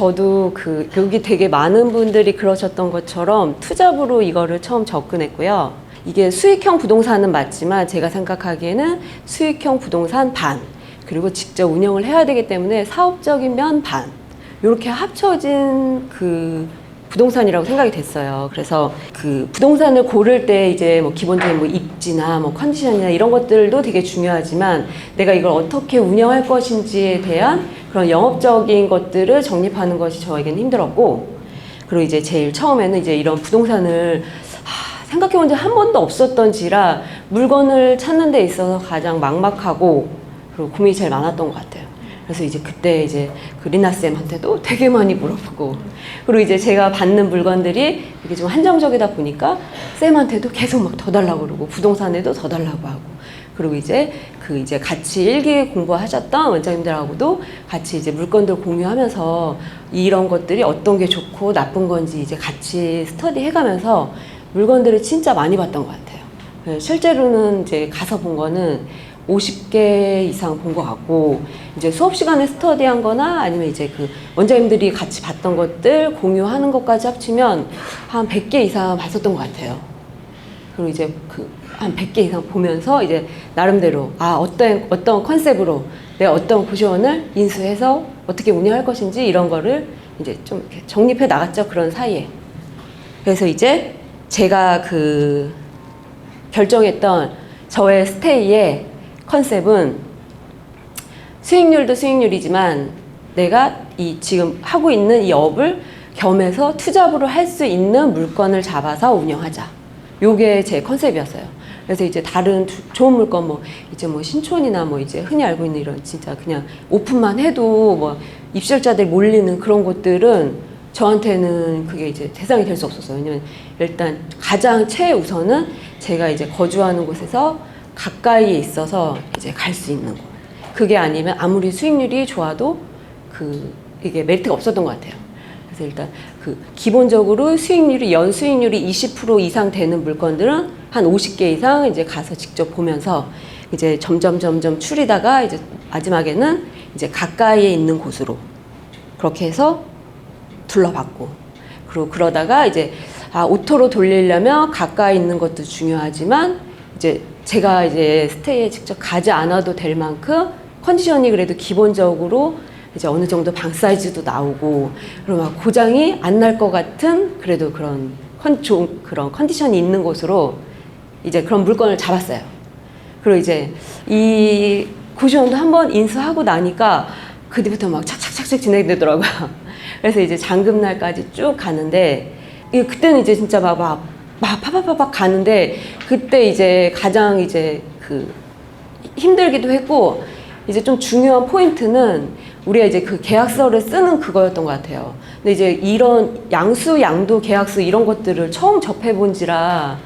저도 여기 되게 많은 분들이 그러셨던 것처럼 투잡으로 이거를 처음 접근했고요. 이게 수익형 부동산은 맞지만 제가 생각하기에는 수익형 부동산 반, 그리고 직접 운영을 해야 되기 때문에 사업적인 면 반, 이렇게 합쳐진 부동산이라고 생각이 됐어요. 그래서 부동산을 고를 때 이제 뭐 기본적인 뭐 입지나 뭐 컨디션이나 이런 것들도 되게 중요하지만 내가 이걸 어떻게 운영할 것인지에 대한 그런 영업적인 것들을 정립하는 것이 저에게는 힘들었고, 그리고 이제 제일 처음에는 이제 이런 부동산을 생각해 본 적 한 번도 없었던지라 물건을 찾는 데 있어서 가장 막막하고 그리고 고민이 제일 많았던 것 같아요. 그래서 이제 그때 이제 리나쌤한테도 되게 많이 물어보고, 그리고 이제 제가 받는 물건들이 이게 좀 한정적이다 보니까 쌤한테도 계속 막 더 달라고 그러고 부동산에도 더 달라고 하고, 그리고 이제 이제 같이 일기 공부하셨던 원장님들하고도 같이 이제 물건들 공유하면서 이런 것들이 어떤 게 좋고 나쁜 건지 이제 같이 스터디 해가면서 물건들을 진짜 많이 봤던 것 같아요. 실제로는 이제 가서 본 거는 50개 이상 본 것 같고, 이제 수업 시간에 스터디한 거나 아니면 이제 원장님들이 같이 봤던 것들 공유하는 것까지 합치면 한 100개 이상 봤었던 것 같아요. 그리고 이제 한 100개 이상 보면서 이제 나름대로 어떤 컨셉으로 내가 어떤 고시원을 인수해서 어떻게 운영할 것인지 이런 거를 이제 좀 이렇게 정립해 나갔죠. 그런 사이에. 그래서 이제 제가 결정했던 저의 스테이의 컨셉은 수익률도 수익률이지만 내가 지금 하고 있는 이 업을 겸해서 투잡으로 할 수 있는 물건을 잡아서 운영하자. 요게 제 컨셉이었어요. 그래서 이제 다른 좋은 물건 이제 신촌이나 이제 흔히 알고 있는 이런 진짜 그냥 오픈만 해도 입실자들 몰리는 그런 곳들은 저한테는 그게 이제 대상이 될 수 없었어요. 왜냐면 일단 가장 최우선은 제가 이제 거주하는 곳에서 가까이에 있어서 이제 갈 수 있는 곳. 그게 아니면 아무리 수익률이 좋아도 이게 메리트가 없었던 것 같아요. 그래서 일단 기본적으로 연 수익률이 20% 이상 되는 물건들은 한 50개 이상 이제 가서 직접 보면서 이제 점점 추리다가 이제 마지막에는 이제 가까이에 있는 곳으로 그렇게 해서 둘러봤고, 그리고 그러다가 이제 오토로 돌리려면 가까이 있는 것도 중요하지만 이제 제가 이제 스테이에 직접 가지 않아도 될 만큼 컨디션이 그래도 기본적으로 이제 어느 정도 방 사이즈도 나오고, 그리고 막 고장이 안 날 것 같은 그래도 그런 컨디션이 있는 곳으로 이제 그런 물건을 잡았어요. 그리고 이제 이 고시원도 한번 인수하고 나니까 그 뒤부터 막 착착착착 진행되더라고요. 그래서 이제 잔금날까지 쭉 가는데, 그때는 이제 진짜 막 파파파박 가는데, 그때 이제 가장 이제 힘들기도 했고, 이제 좀 중요한 포인트는 우리가 이제 계약서를 쓰는 그거였던 것 같아요. 근데 이제 이런 양수, 양도 계약서 이런 것들을 처음 접해본지라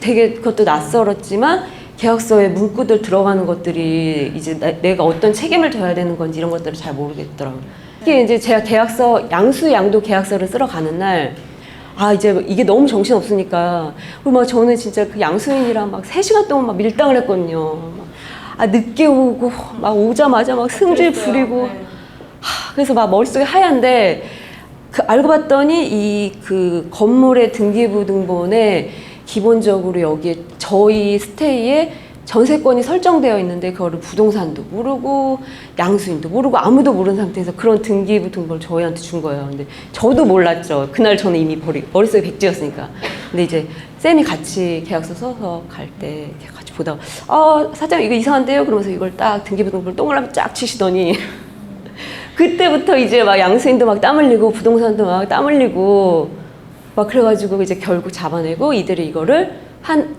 되게 그것도 낯설었지만, 계약서에 문구들 들어가는 것들이 이제 내가 어떤 책임을 져야 되는 건지 이런 것들을 잘 모르겠더라고요. 이게 이제 제가 양수, 양도 계약서를 쓰러 가는 날, 이제 이게 너무 정신없으니까. 그리고 저는 진짜 양수인이랑 3시간 동안 밀당을 했거든요. 늦게 오고, 오자마자 승질 부리고. 네. 그래서 머릿속이 하얀데, 알고 봤더니 건물의 등기부 등본에 기본적으로 여기에 저희 스테이에 전세권이 설정되어 있는데 그거를 부동산도 모르고 양수인도 모르고 아무도 모르는 상태에서 그런 등기부 등본을 저희한테 준 거예요. 근데 저도 몰랐죠. 그날 저는 이미 머릿속에 백지였으니까. 근데 이제 쌤이 같이 계약서 써서 갈 때 같이 보다가 사장님 이거 이상한데요? 그러면서 이걸 딱 등기부 등본을 동그라미 쫙 치시더니 그때부터 이제 양수인도 땀 흘리고 부동산도 땀 흘리고 그래가지고 이제 결국 잡아내고 이들이 이거를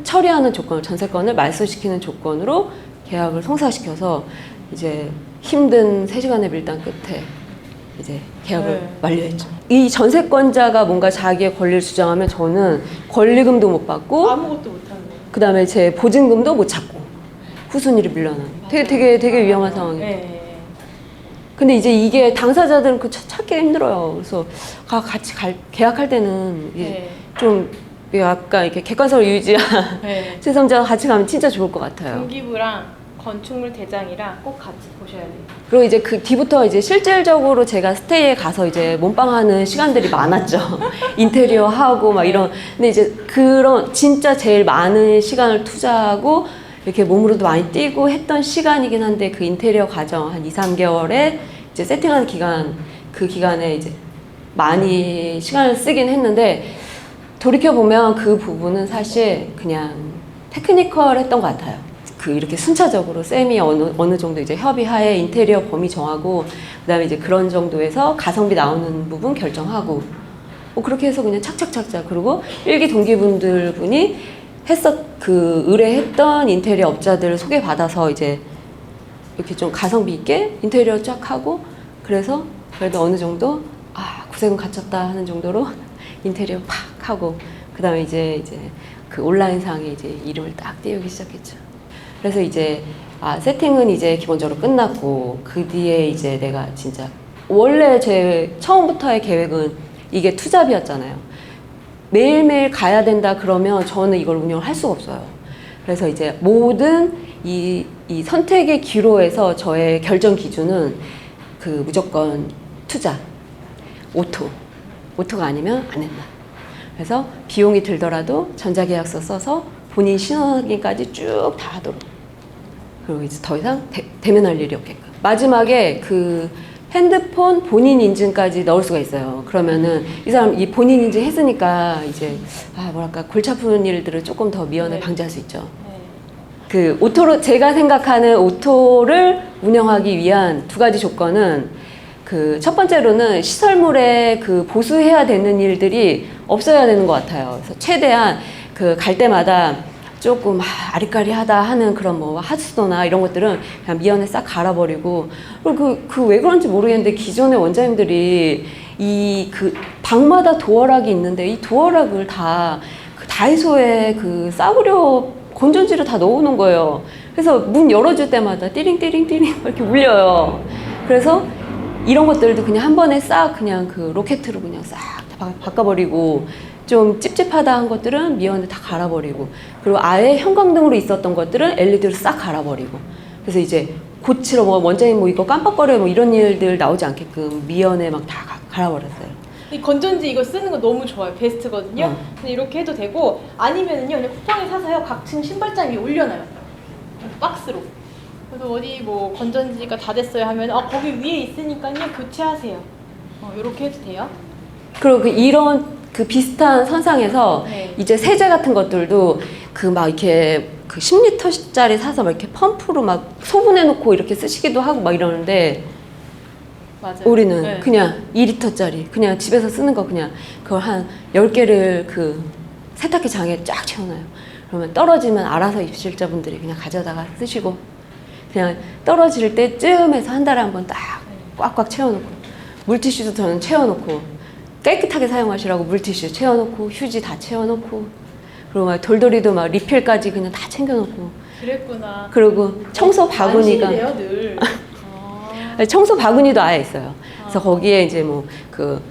처리하는 조건을, 전세권을 말소시키는 조건으로 계약을 성사시켜서 이제 힘든 3시간의 밀당 끝에 이제 계약을 완료했죠. 이 전세권자가 뭔가 자기의 권리를 주장하면 저는 권리금도 못 받고 아무것도 못하는 거예요. 그 다음에 제 보증금도 못 찾고 후순위를 밀려나는 되게 위험한 상황이에요. 네. 근데 이제 이게 당사자들은 찾기 힘들어요. 그래서 같이 계약할 때는 좀 약간 이렇게 객관성을 유지한 네. 제3자가 같이 가면 진짜 좋을 것 같아요. 등기부랑 건축물 대장이랑 꼭 같이 보셔야 돼요. 그리고 이제 그 뒤부터 이제 실질적으로 제가 스테이에 가서 이제 몸빵하는 시간들이 많았죠. 인테리어 하고 막 이런. 근데 이제 그런 진짜 제일 많은 시간을 투자하고 이렇게 몸으로도 많이 뛰고 했던 시간이긴 한데 그 인테리어 과정 한 2, 3개월에 이제 세팅하는 기간, 그 기간에 이제 많이 시간을 쓰긴 했는데 돌이켜보면 그 부분은 사실 그냥 테크니컬 했던 것 같아요. 그 이렇게 순차적으로 쌤이 어느 정도 이제 협의하에 인테리어 범위 정하고 그다음에 이제 그런 정도에서 가성비 나오는 부분 결정하고 뭐 그렇게 해서 그냥 착착착착. 그리고 일기 동기분들 분이 그 의뢰했던 인테리어 업자들 소개받아서 이제 이렇게 좀 가성비 있게 인테리어 쫙 하고 그래서 그래도 어느 정도 구색은 갖췄다 하는 정도로 인테리어 팍 하고 그다음에 이제 그 온라인상에 이제 이름을 딱 띄우기 시작했죠. 그래서 이제 세팅은 이제 기본적으로 끝났고 그 뒤에 이제 내가 진짜 원래 제 처음부터의 계획은 이게 투잡이었잖아요. 매일매일 가야 된다 그러면 저는 이걸 운영을 할 수가 없어요. 그래서 이제 모든 이 선택의 기로에서 저의 결정 기준은 그 무조건 투자, 오토가 아니면 안 된다. 그래서 비용이 들더라도 전자계약서 써서 본인 신원확인까지 쭉 다 하도록. 그리고 이제 더 이상 대면할 일이 없게끔. 마지막에 그 핸드폰 본인 인증까지 넣을 수가 있어요. 그러면은 이 사람 이 본인 인증 했으니까 이제 뭐랄까 골치 아픈 일들을 조금 더 미연에 방지할 수 있죠. 그 오토로 제가 생각하는 오토를 운영하기 위한 두 가지 조건은 그 첫 번째로는 시설물에 그 보수해야 되는 일들이 없어야 되는 것 같아요. 그래서 최대한 그 갈 때마다 조금 아리까리하다 하는 그런 뭐 하수도나 이런 것들은 그냥 미연에 싹 갈아버리고 그리고 그 왜 그런지 모르겠는데 기존의 원장님들이 이 그 방마다 도어락이 있는데 이 도어락을 다 그 다이소에 그 싸구려 건전지를 다 넣어놓은 거예요. 그래서 문 열어줄 때마다 띠링띠링띠링 이렇게 울려요. 그래서 이런 것들도 그냥 한 번에 싹 그냥 그 로켓으로 그냥 싹 다 바꿔버리고 좀 찝찝하다 한 것들은 미연에 다 갈아버리고 그리고 아예 형광등으로 있었던 것들은 LED로 싹 갈아버리고 그래서 이제 고치러 뭐 원장님 뭐 이거 깜빡거려요 뭐 이런 일들 나오지 않게끔 미연에 막 다 갈아버렸어요. 이 건전지 이거 쓰는 거 너무 좋아요. 베스트거든요. 근데 이렇게 해도 되고 아니면은요 그냥 쿠팡에 사서요 각층 신발장 위에 올려놔요. 박스로. 그래서 어디 뭐 건전지가 다 됐어요 하면 거기 위에 있으니까요 교체하세요. 이렇게 해도 돼요. 그리고 이런 그 비슷한 선상에서 이제 세제 같은 것들도 그 막 이렇게 그 10리터짜리 사서 막 이렇게 펌프로 막 소분해 놓고 이렇게 쓰시기도 하고 막 이러는데 맞아요. 우리는 그냥 2리터짜리 그냥 집에서 쓰는 거 그냥 그걸 한 10개를 그 세탁기 장에 쫙 채워놔요. 그러면 떨어지면 알아서 입실자분들이 그냥 가져다가 쓰시고 그냥 떨어질 때쯤에서 한 달에 한 번 딱 꽉꽉 채워놓고 물티슈도 저는 채워놓고 깨끗하게 사용하시라고 물티슈 채워놓고 휴지 다 채워놓고 그리고 막 돌돌이도 막 리필까지 그냥 다 챙겨놓고 그랬구나. 그리고 청소 바구니가 안심이네요, 늘. 청소 바구니도 아예 있어요. 그래서 거기에 이제 뭐 그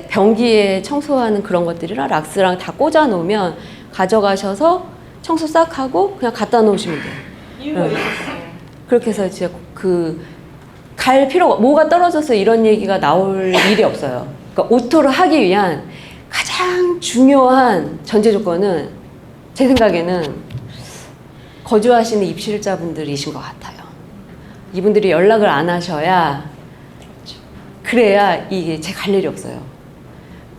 변기에 청소하는 그런 것들이랑 락스랑 다 꽂아 놓으면 가져가셔서 청소 싹 하고 그냥 갖다 놓으시면 돼요. 이유가 있었어요. 그렇게 해서 진짜 그 갈 필요가 뭐가 떨어져서 이런 얘기가 나올 일이 없어요. 그러니까 오토를 하기 위한 가장 중요한 전제 조건은 제 생각에는 거주하시는 입실자분들이신 것 같아요. 이분들이 연락을 안 하셔야 그래야 이게 제 갈 일이 없어요.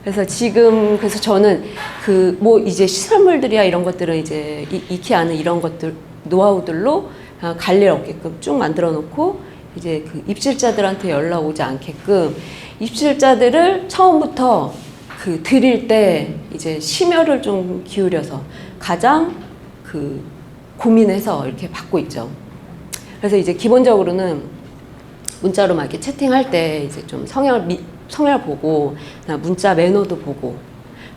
그래서 지금 그래서 저는 그 뭐 이제 시설물들이야 이런 것들은 이제 익히 아는 이런 것들 노하우들로 갈 일 없게끔 쭉 만들어 놓고 이제 그 입실자들한테 연락 오지 않게끔 입실자들을 처음부터 그 드릴 때 이제 심혈을 좀 기울여서 가장 그 고민해서 이렇게 받고 있죠. 그래서 이제 기본적으로는 문자로 막 이렇게 채팅할 때 이제 좀 성향을 보고 문자 매너도 보고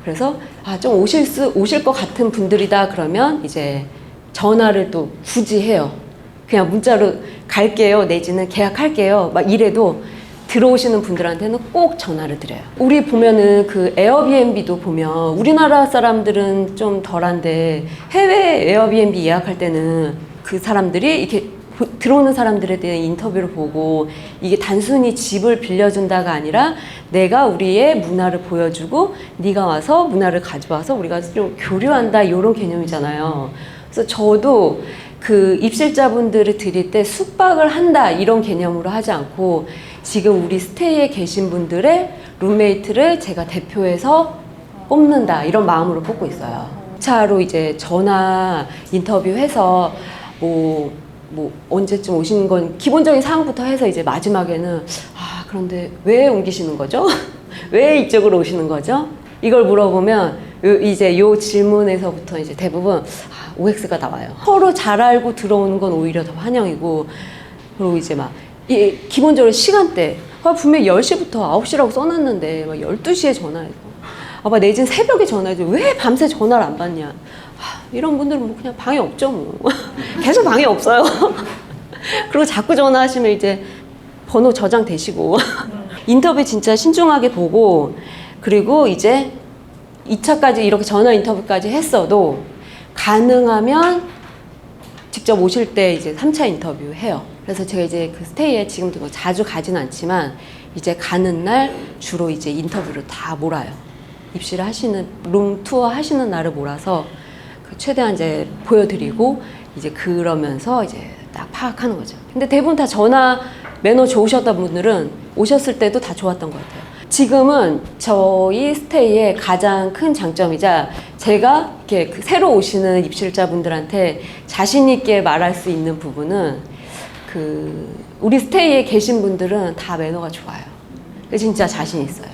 그래서 좀 오실 것 같은 분들이다 그러면 이제 전화를 또 굳이 해요. 그냥 문자로 갈게요 내지는 계약할게요 막 이래도 들어오시는 분들한테는 꼭 전화를 드려요. 우리 보면은 그 에어비앤비도 보면 우리나라 사람들은 좀 덜한데 해외 에어비앤비 예약할 때는 그 사람들이 이렇게 들어오는 사람들에 대한 인터뷰를 보고 이게 단순히 집을 빌려준다가 아니라 내가 우리의 문화를 보여주고 네가 와서 문화를 가져와서 우리가 좀 교류한다 이런 개념이잖아요. 그래서 저도 그 입실자분들을 드릴 때 숙박을 한다 이런 개념으로 하지 않고 지금 우리 스테이에 계신 분들의 룸메이트를 제가 대표해서 뽑는다 이런 마음으로 뽑고 있어요. 차로 이제 전화 인터뷰해서 뭐 언제쯤 오시는 건 기본적인 사항부터 해서 이제 마지막에는 그런데 왜 옮기시는 거죠? 왜 이쪽으로 오시는 거죠? 이걸 물어보면 이제 요 질문에서부터 이제 대부분 OX가 나와요. 서로 잘 알고 들어오는 건 오히려 더 환영이고 그리고 이제 막 기본적으로 시간대 분명히 10시부터 9시라고 써놨는데 막 12시에 전화해서 내진 새벽에 전화해서 왜 밤새 전화를 안 받냐 이런 분들은 뭐 그냥 방에 없죠 뭐 계속 방에 없어요. 그리고 자꾸 전화하시면 이제 번호 저장되시고 인터뷰 진짜 신중하게 보고 그리고 이제 2차까지 이렇게 전화 인터뷰까지 했어도 가능하면 직접 오실 때 이제 3차 인터뷰 해요. 그래서 제가 이제 그 스테이에 지금도 뭐 자주 가진 않지만 이제 가는 날 주로 이제 인터뷰를 다 몰아요. 입시를 하시는 룸 투어 하시는 날을 몰아서 최대한 이제 보여드리고 이제 그러면서 이제 딱 파악하는 거죠. 근데 대부분 다 전화 매너 좋으셨던 분들은 오셨을 때도 다 좋았던 것 같아요. 지금은 저희 스테이의 가장 큰 장점이자 제가 이렇게 그 새로 오시는 입실자분들한테 자신 있게 말할 수 있는 부분은 우리 스테이에 계신 분들은 다 매너가 좋아요. 진짜 자신 있어요.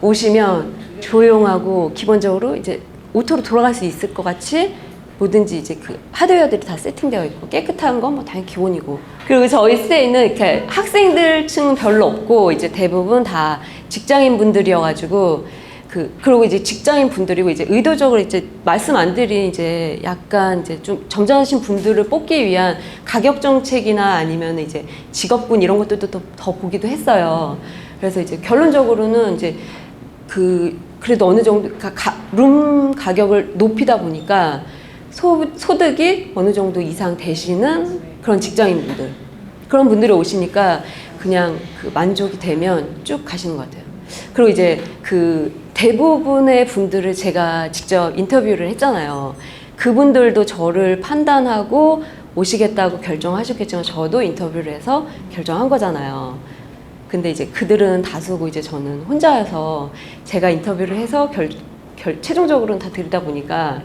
오시면 조용하고 기본적으로 이제 오토로 돌아갈 수 있을 것 같이 뭐든지 이제 그 하드웨어들이 다 세팅되어 있고 깨끗한 건 뭐 당연히 기본이고 그리고 저희 스테이는 이렇게 학생들층은 별로 없고 이제 대부분 다 직장인 분들이어가지고 그리고 이제 직장인 분들이고 이제 의도적으로 이제 말씀 안 드린 이제 약간 이제 좀 점잖으신 분들을 뽑기 위한 가격 정책이나 아니면 이제 직업군 이런 것들도 더 보기도 했어요. 그래서 이제 결론적으로는 이제 그래도 어느 정도 룸 가격을 높이다 보니까 소득이 어느 정도 이상 되시는 그런 직장인분들 그런 분들이 오시니까 그냥 만족이 되면 쭉 가시는 것 같아요. 그리고 이제 대부분의 분들을 제가 직접 인터뷰를 했잖아요. 그분들도 저를 판단하고 오시겠다고 결정하셨겠지만 저도 인터뷰를 해서 결정한 거잖아요. 근데 이제 그들은 다수고 이제 저는 혼자여서 제가 인터뷰를 해서 최종적으로는 다 들이다 보니까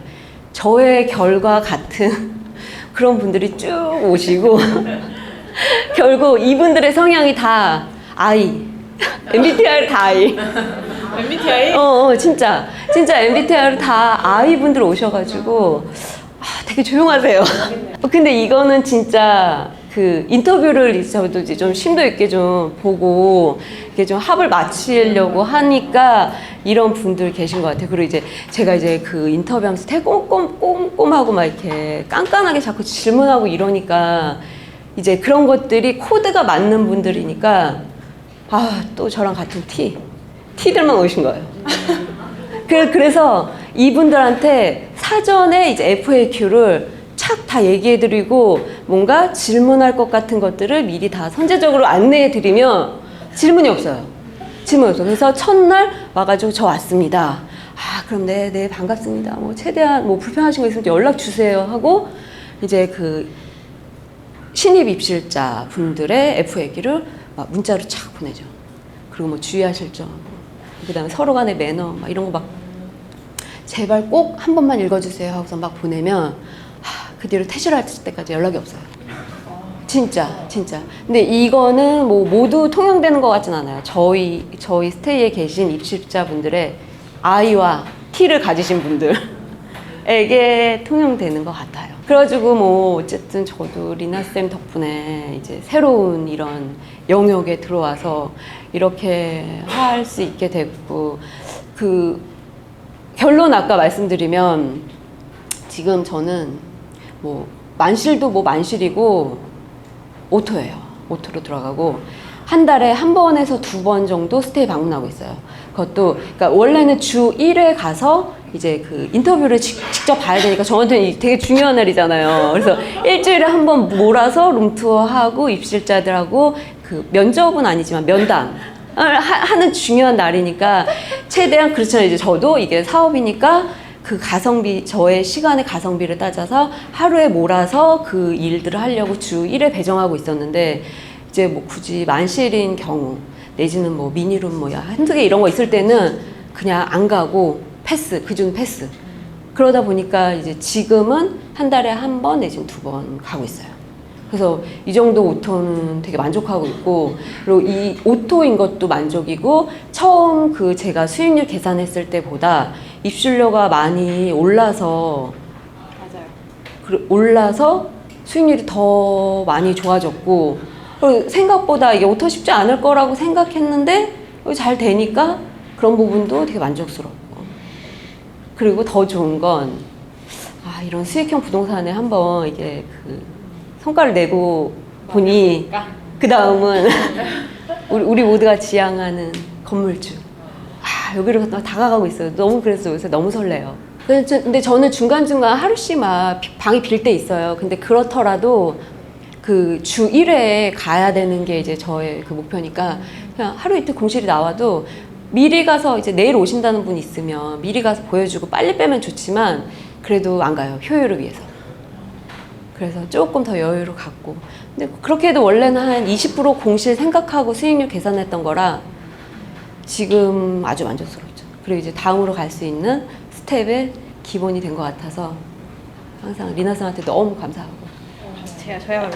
저의 결과 같은 그런 분들이 쭉 오시고 결국 이분들의 성향이 다 I MBTI를 다 I MBTI? 진짜 MBTI를 다 I 분들 오셔가지고 되게 조용하세요. 근데 이거는 진짜 인터뷰를 저도 이제 좀 심도 있게 좀 보고 이렇게 좀 합을 맞추려고 하니까 이런 분들 계신 것 같아요. 그리고 이제 제가 이제 인터뷰하면서 되게 꼼꼼하고 막 이렇게 깐깐하게 자꾸 질문하고 이러니까 이제 그런 것들이 코드가 맞는 분들이니까 또 저랑 같은 T들만 오신 거예요. 그래서 이분들한테 사전에 이제 FAQ를 착 다 얘기해드리고 뭔가 질문할 것 같은 것들을 미리 다 선제적으로 안내해드리면 질문이 없어요. 그래서 첫날 와가지고 저 왔습니다. 그럼 네 반갑습니다. 뭐 최대한 뭐 불편하신 거 있으면 연락 주세요 하고 이제 신입 입실자 분들의 FAQ를 막 문자로 착 보내죠. 그리고 뭐 주의하실 점, 그다음에 서로 간의 매너 막 이런 거 막 제발 꼭 한 번만 읽어주세요 하고서 막 보내면 그 뒤로 퇴실할 때까지 연락이 없어요. 진짜. 근데 이거는 뭐 모두 통용되는 것 같진 않아요. 저희 스테이에 계신 입실자분들의 I와 T를 가지신 분들에게 통용되는 것 같아요. 그래가지고 뭐 어쨌든 저도 리나쌤 덕분에 이제 새로운 이런 영역에 들어와서 이렇게 할 수 있게 됐고 결론 아까 말씀드리면 지금 저는 뭐 만실도 뭐 만실이고 오토예요. 오토로 들어가고 한 달에 한 번에서 두 번 정도 스테이 방문하고 있어요. 그것도 그러니까 원래는 주 1회 가서 이제 그 인터뷰를 직접 봐야 되니까 저한테는 되게 중요한 날이잖아요. 그래서 일주일에 한 번 몰아서 룸투어하고 입실자들하고 그 면접은 아니지만 면담 하는 중요한 날이니까 최대한 그렇잖아요. 이제 저도 이게 사업이니까 그 가성비, 저의 시간의 가성비를 따져서 하루에 몰아서 그 일들을 하려고 주 1회 배정하고 있었는데 이제 뭐 굳이 만실인 경우 내지는 뭐 미니룸 뭐야 한두 개 이런 거 있을 때는 그냥 안 가고 패스, 그중 패스. 그러다 보니까 이제 지금은 한 달에 한 번 내지는 2번 가고 있어요. 그래서 이 정도 오토는 되게 만족하고 있고, 그리고 이 오토인 것도 만족이고, 처음 그 제가 수익률 계산했을 때보다 입실료가 많이 올라서 맞아요. 수익률이 더 많이 좋아졌고, 그리고 생각보다 이게 오토 쉽지 않을 거라고 생각했는데 잘 되니까 그런 부분도 되게 만족스럽고, 그리고 더 좋은 건 이런 수익형 부동산에 한번 이게 그 성과를 내고 보니 그 다음은 우리 모두가 지향하는 건물주. 여기로 다가가고 있어요. 너무 그랬어요. 그래서 너무 설레요. 근데 저는 중간중간 하루씩 막 방이 빌 때 있어요. 근데 그렇더라도 그 주 1회에 가야 되는 게 이제 저의 그 목표니까 그냥 하루 이틀 공실이 나와도 미리 가서 이제 내일 오신다는 분이 있으면 미리 가서 보여주고 빨리 빼면 좋지만 그래도 안 가요. 효율을 위해서. 그래서 조금 더 여유를 갖고. 근데 그렇게 해도 원래는 한 20% 공실 생각하고 수익률 계산했던 거라 지금 아주 만족스럽죠. 그리고 이제 다음으로 갈 수 있는 스텝의 기본이 된 것 같아서 항상 리나쌤한테 너무 감사하고. 저야말로.